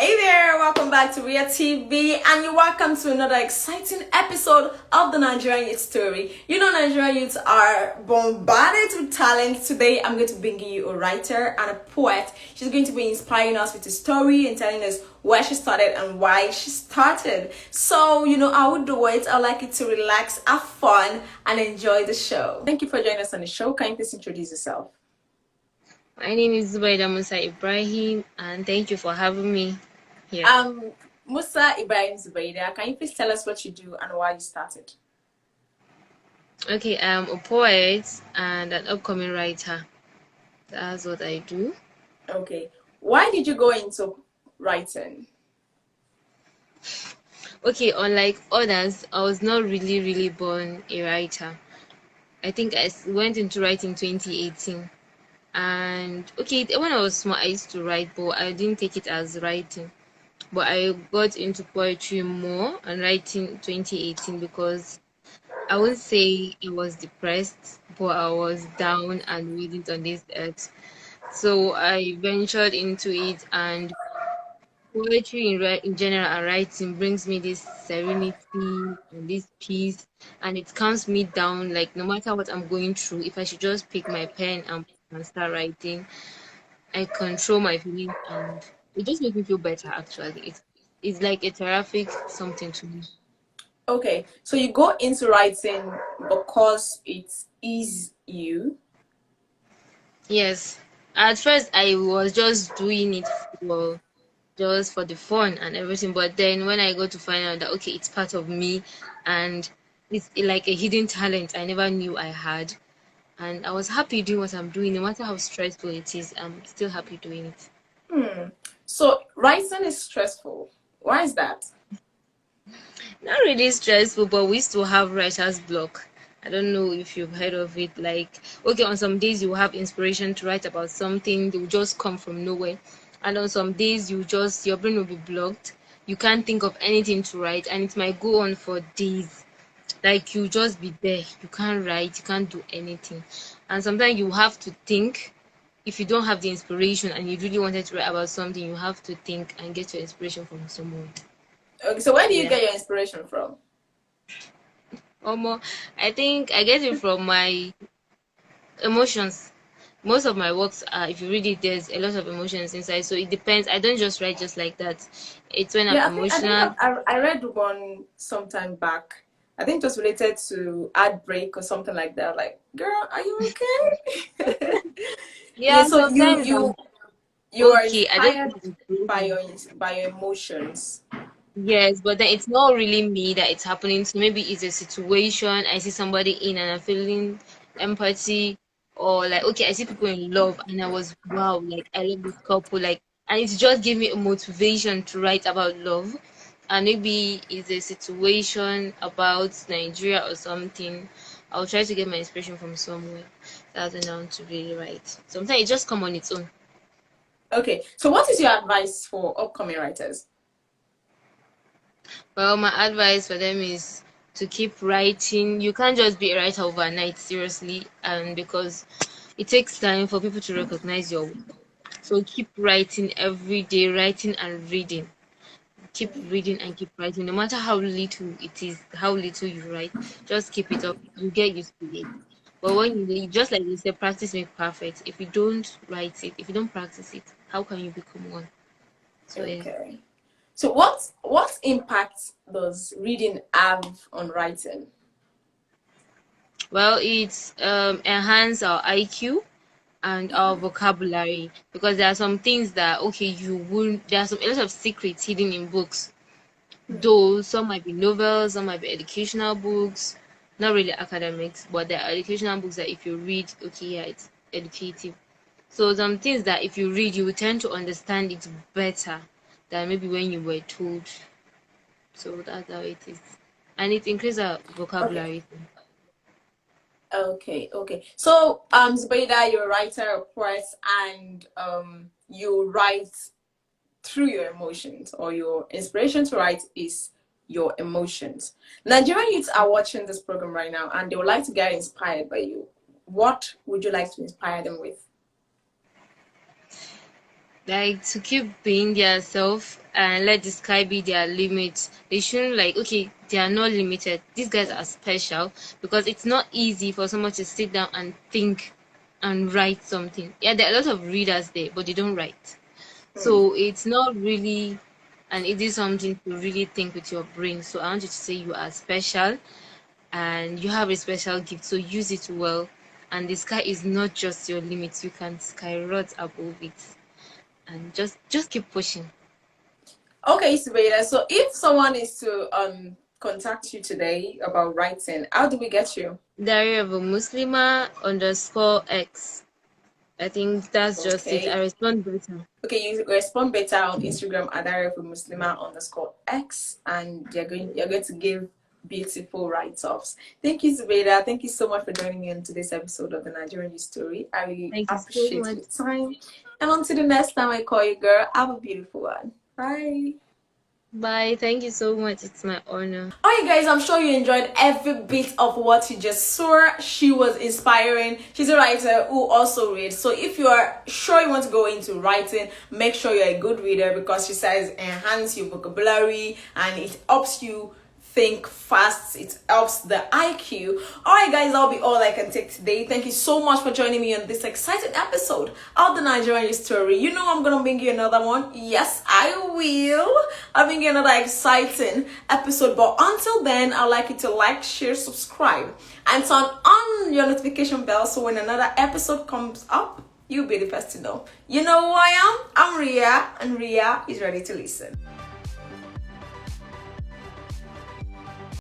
Hey there, welcome back to Ria TV and you're welcome to another exciting episode of the Nigerian Youth Story. You know Nigerian youths are bombarded with talent. Today I'm going to bring you a writer and a poet. She's going to be inspiring us with a story and telling us where she started and why she started. So, I would do it. I'd like you to relax, have fun and enjoy the show. Thank you for joining us on the show. Can you please introduce yourself? My name is Zubaida Musa Ibrahim, and thank you for having me here. Musa Ibrahim Zubaida, can you please tell us what you do and why you started? Okay, I'm a poet and an upcoming writer. That's what I do. Okay. Why did you go into writing? Okay, unlike others, I was not really born a writer. I think went into writing 2018. And okay, when I was small, I used to write, but I didn't take it as writing. But I got into poetry more and writing 2018 because I wouldn't say I was depressed, but I was down and reading on this earth. So I ventured into it, and poetry in general and writing brings me this serenity and this peace, and it calms me down. Like no matter what I'm going through, if I should just pick my pen and start writing, I control my feelings, and it just makes me feel better. Actually, it's like a therapeutic something to me. Okay, so you go into writing because it is you. Yes. At first, I was just doing it for just for the fun and everything. But then when I got to find out that okay, it's part of me and it's like a hidden talent I never knew I had. And I was happy doing what I'm doing, no matter how stressful it is, I'm still happy doing it. So writing is stressful. Why is that? Not really stressful, but we still have writer's block. I don't know if you've heard of it. Like, okay, on some days you have inspiration to write about something, they will just come from nowhere. And on some days your brain will be blocked. You can't think of anything to write, and it might go on for days. Like you just be there, you can't write, you can't do anything. And sometimes you have to think. If you don't have the inspiration and you really wanted to write about something, you have to think and get your inspiration from someone. Okay, so where do you Yeah. get your inspiration from? Almost, I think I get it from my emotions. Most of my works are, if you read it, there's a lot of emotions inside. So it depends. I don't just write just like that. It's when I'm Yeah, I think emotional. I read one sometime back. I think it was related to heartbreak or something like that. Like, girl, are you okay? Yeah, Yeah, so you sometimes you I'm you are okay. I just inspired need to. by your emotions. Yes, but then it's not really me that it's happening to. Maybe it's a situation I see somebody in and I'm feeling empathy, or like okay, I see people in love and I was wow, like I love this couple, like, and it just gave me a motivation to write about love. And maybe it's a situation about Nigeria or something. I'll try to get my inspiration from somewhere. That's when I want to really write. Sometimes it just come on its own. Okay, so what is your advice for upcoming writers? Well, my advice for them is to keep writing. You can't just be a writer overnight, seriously, and because it takes time for people to recognize your work. So keep writing every day, writing and reading. Keep reading and keep writing, no matter how little it is, how little you write. Just keep it up. You get used to it. But when just like they say, practice makes perfect. If you don't write it, if you don't practice it, how can you become one? So yeah. Okay. So what impact does reading have on writing? Well, it's enhance our IQ and our vocabulary, because there are some things that okay you wouldn't there are some a lot of secrets hidden in books, though some might be novels, some might be educational books, not really academics, but there are educational books that if you read, okay, yeah, it's educative. So some things that if you read you will tend to understand it better than maybe when you were told. So that's how it is, and it increases our Okay. vocabulary. Okay. So, Zubaida, you're a writer, a poet, and you write through your emotions, or your inspiration to write is your emotions. Nigerian youths are watching this program right now, and they would like to get inspired by you. What would you like to inspire them with? Like to keep being their self and let the sky be their limit. They shouldn't like, okay, they are not limited. These guys are special because it's not easy for someone to sit down and think and write something. Yeah, there are a lot of readers there, but they don't write. So it's not really an easy something to really think with your brain. So I want you to say you are special and you have a special gift. So use it well. And the sky is not just your limit. You can skyrocket above it and just keep pushing. Okay, Zubaida. So if someone is to contact you today about writing, how do we get you? Diary of a Muslima underscore X. I think that's just it. I Okay. respond better. Okay, you respond better on Instagram at _Muslima_X, and you're going to give beautiful write-offs. Thank you, Zubaida. Thank you so much for joining me on today's episode of the Nigerian Youth Story. I really Thank you so appreciate much. your time. And until the next time I call you, girl, have a beautiful one. Bye. Bye. Thank you so much. It's my honor. Alright guys, I'm sure you enjoyed every bit of what you just saw. She was inspiring. She's a writer who also reads. So if you are sure you want to go into writing, make sure you're a good reader, because she says enhance your vocabulary and it helps you think fast. It helps the IQ. Alright guys, that'll be all I can take today. Thank you so much for joining me on this exciting episode of the Nigerian Youth Story. You know I'm gonna bring you another one. Yes, I will. I'll bring you another exciting episode. But until then, I'd like you to like, share, subscribe, and turn on your notification bell so when another episode comes up, you'll be the first to know. You know who I am? I'm Ria, and Ria is ready to listen.